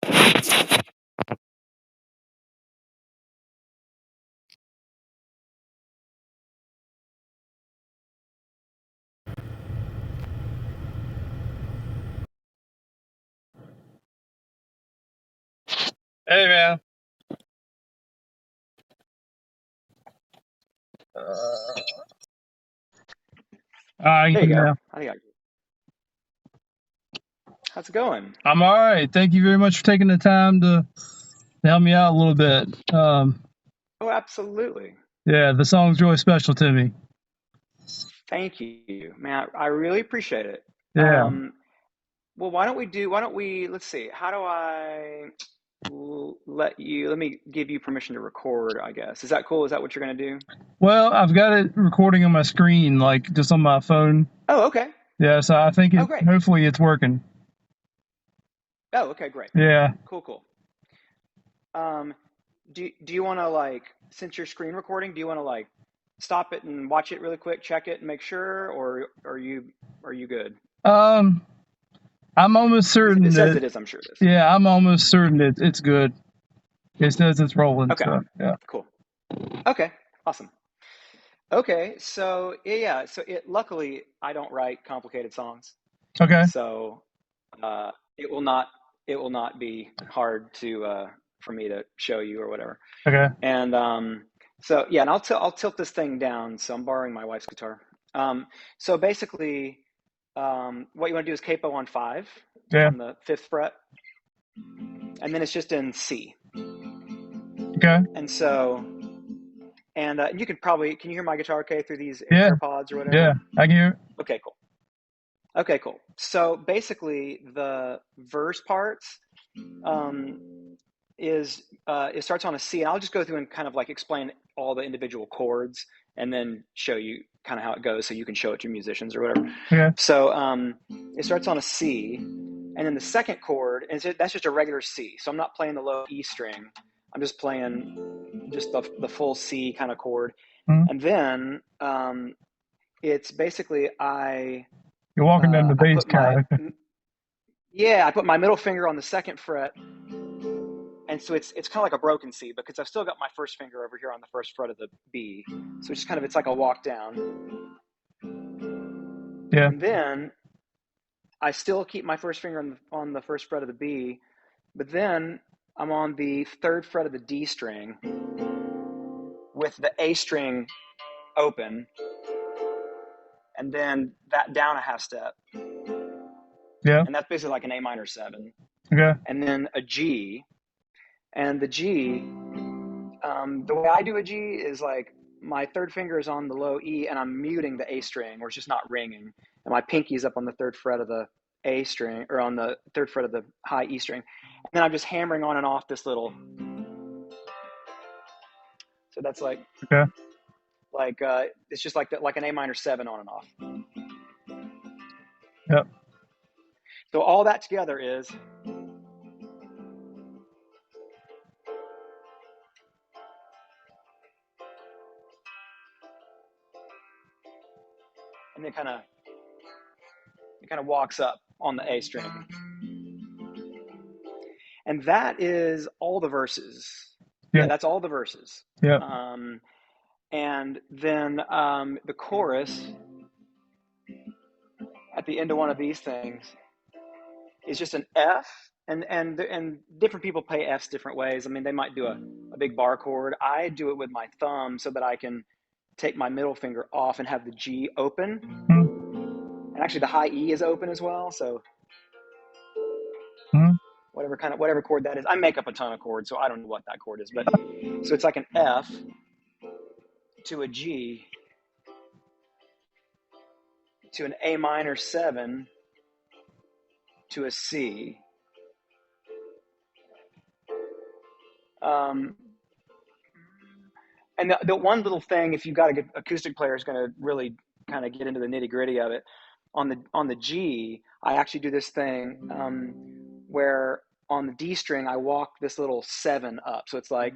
Hey, man. You There you can go. now. How's it going? I'm all right. Thank you very much for taking the time to help me out a little bit. Oh, absolutely. Yeah, the song's really special to me. Thank you, man. I really appreciate it. Yeah. Well, let's see, how do I let me give you permission to record, I guess. Is that cool? Is that what you're going to do? Well, I've got it recording on my screen, like just on my phone. Oh, okay. Yeah, so I think Oh, great. hopefully it's working. Oh, okay, great. Yeah. Cool. Um, do you want to since you're screen recording, do you want to stop it and watch it really quick, check it and make sure, or are you good? Um, I'm almost If certain it says that, it is, I'm sure it is. yeah, I'm almost certain that it's good. It says it's rolling, Okay, so yeah. cool. Okay, awesome. Okay, so luckily I don't write complicated songs, Okay. so uh, it will not be hard to for me to show you or whatever. Okay. And so yeah, and I'll tilt this thing down. So I'm borrowing my wife's guitar. So basically, what you want to do is capo on 5 Yeah. on the 5th fret, and then it's just in C. Okay. And so you can you hear my guitar okay through these Yeah. AirPods or Yeah. whatever? I can hear it. Okay, cool. Okay, cool. So basically, the verse parts is it starts on a C, and I'll just go through and kind of explain all the individual chords, and then show you kind of how it goes, so you can show it to musicians or whatever. Okay. So it starts on a C, and then the second chord, and that's just a regular C. So I'm not playing the low E string. I'm just playing just the full C kind of chord, Mhm. and then it's basically You're walking down the I bass put my kind of. middle finger on the 2nd fret, and so it's kind of like a broken C, because I've still got my first finger over here on the 1st fret of the B. So it's like a walk down. Yeah. And then I still keep my first finger on the 1st fret of the B, but then I'm on the 3rd fret of the D string with the A string open, and then that down a half step, Yeah. and that's basically like an A minor 7, Okay. and then a G. And the G, the way I do a G is my 3rd finger is on the low E, and I'm muting the A string, or it's just not ringing, and my pinky is up on the 3rd fret of the A string, or on the 3rd fret of the high E string, and then I'm just hammering on and off this little. So that's Okay. it's just like an A minor 7 on and off. Yep. So all that together is. And it kind of walks up on the A string, and that is all the verses. Yeah. Yeah, that's all the verses. Yeah. And then the chorus at the end of one of these things is just an F, and different people play Fs different ways. I mean, they might do a big bar chord. I do it with my thumb so that I can take my middle finger off and have the G open, Mm-hmm. and actually the high E is open as well. So Mm-hmm. whatever chord that is, I make up a ton of chords, so I don't know what that chord is, but so it's like an F to a G to an A minor 7 to a C. And the one little thing, if you've got a good acoustic player, is going to really kind of get into the nitty gritty of it. On the G, I actually do this thing where on the D string I walk this little 7 up, so it's like.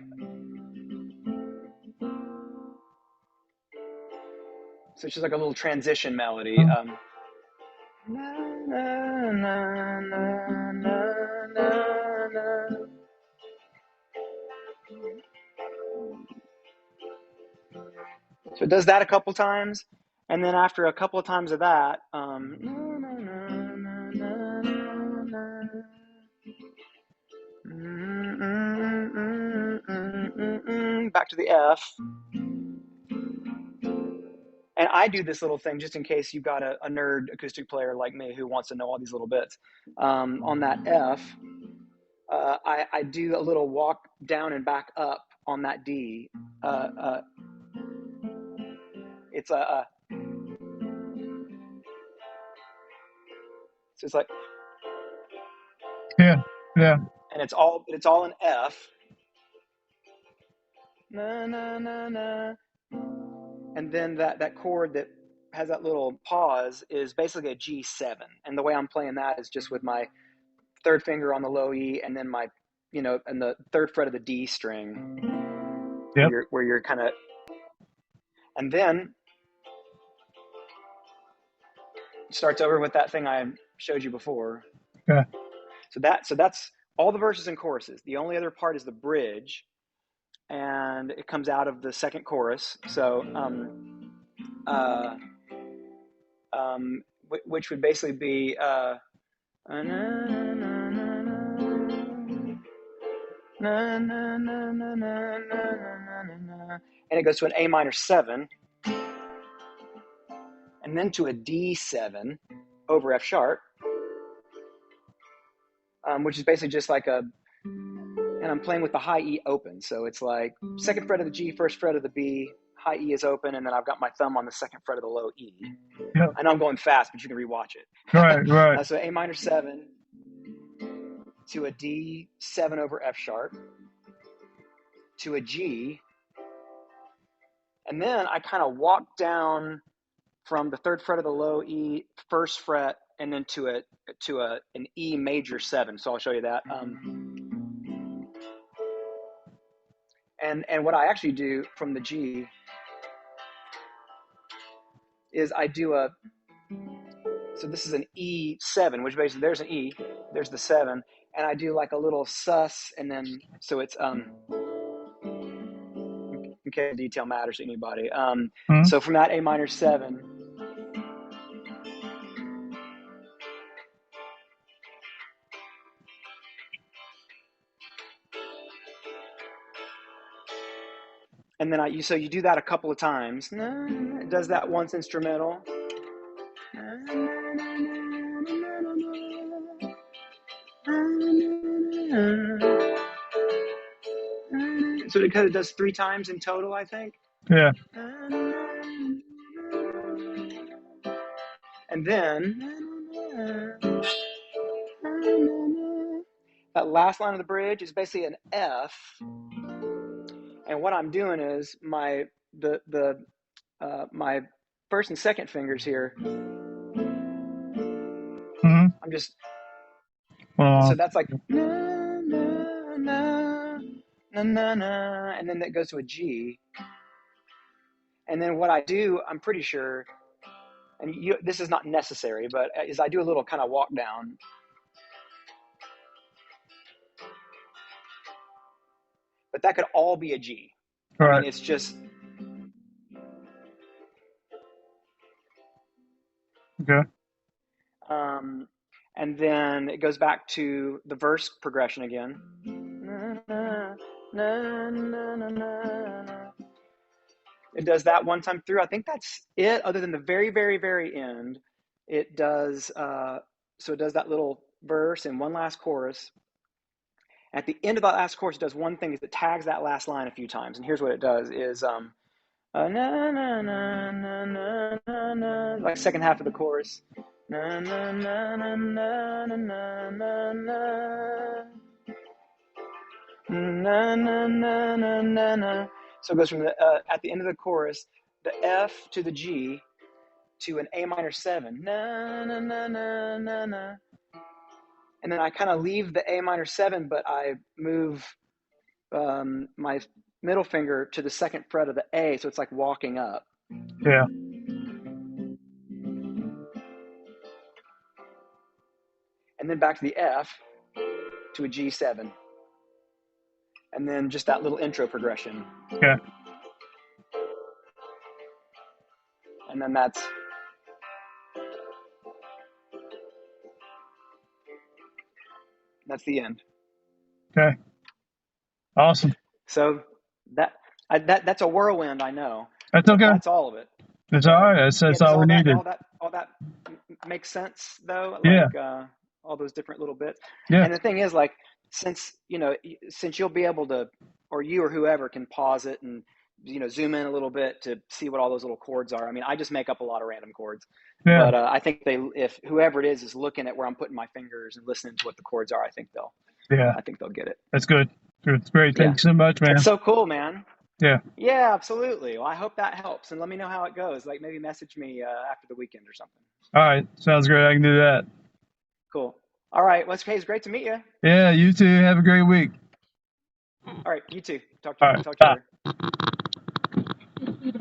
So it's just like a little transition melody. Na, na, na, na, na, na, na. it does that a couple times, and then after a couple of times of that, back to the F. And I do this little thing just in case you've got a nerd acoustic player like me who wants to know all these little bits. On that F, I do a little walk down and back up on that D. It's a so it's like, Yeah. Yeah. and it's all in F. Na na na na. And then that chord that has that little pause is basically a G7. And the way I'm playing that is just with my third finger on the low E, and then my, and the third fret of the D string, Yep. where you're kind of, and then starts over with that thing I showed you before. Okay. So that's all the verses and choruses. The only other part is the bridge, and it comes out of the second chorus. So, which would basically be, and it goes to an A minor 7, and then to a D7 over F sharp, which is basically just like and I'm playing with the high E open. So it's like second fret of the G, first fret of the B, high E is open, and then I've got my thumb on the second fret of the low E. Yep. I know I'm going fast, but you can rewatch it. Right. So A minor 7 to a D7 over F sharp to a G, and then I kind of walk down from the third fret of the low E, first fret, and then to an E major 7. So I'll show you that. And what I actually do from the G is I do so this is an E7, which basically there's an E, there's the 7, and I do like a little sus, and then, so it's, in case detail matters to anybody. So from that A minor 7, and then so you do that a couple of times. It does that once instrumental. So it kind of does 3 times in total, I think. Yeah. And then that last line of the bridge is basically an F. And what I'm doing is my first and second fingers here. Mm-hmm. I'm just so that's like na, na, na, and then that goes to a G. And then what I do, I'm pretty sure, and this is not necessary, but is I do a little kind of walk down. But that could all be a G. Right. I mean, it's just. Okay. And then it goes back to the verse progression again. It does that one time through. I think that's it, other than the very, very, very end. It does, so it does that little verse and one last chorus. At the end of that last chorus, it does one thing, is it tags that last line a few times. And here's what it does is, na, na, na, na, na, na, na, like second half of the chorus. Na, na, na, na, na, na, na, na, na, na, na, na, na, na. So it goes from at the end of the chorus, the F to the G to an A minor 7. Na, na, na, na, na, na. And then I kind of leave the A minor 7, but I move my middle finger to the second fret of the A, so it's like walking up. Yeah. And then back to the F to a G7. And then just that little intro progression. Okay. and then that's the end. Okay. Awesome. So that's a whirlwind, I know, That's but okay. that's all of it. It's Yeah. all right. That's Does all we needed. all that make sense though? Yeah. Like all those different little bits. Yeah. And the thing is, like, since you'll be able to, or you or whoever can pause it and zoom in a little bit to see what all those little chords are. I mean, I just make up a lot of random chords, Yeah. but I think if whoever it is looking at where I'm putting my fingers and listening to what the chords are, I think they'll get it. That's good. It's great. Yeah. Thank you so much, man. It's so cool, man. Yeah. Yeah, absolutely. Well, I hope that helps, and let me know how it goes. Like, maybe message me after the weekend or something. All right. Sounds great. I can do that. Cool. All right. Well, it's great to meet you. Yeah. You too. Have a great week. All right. You too. Talk All to right. you Bye. later.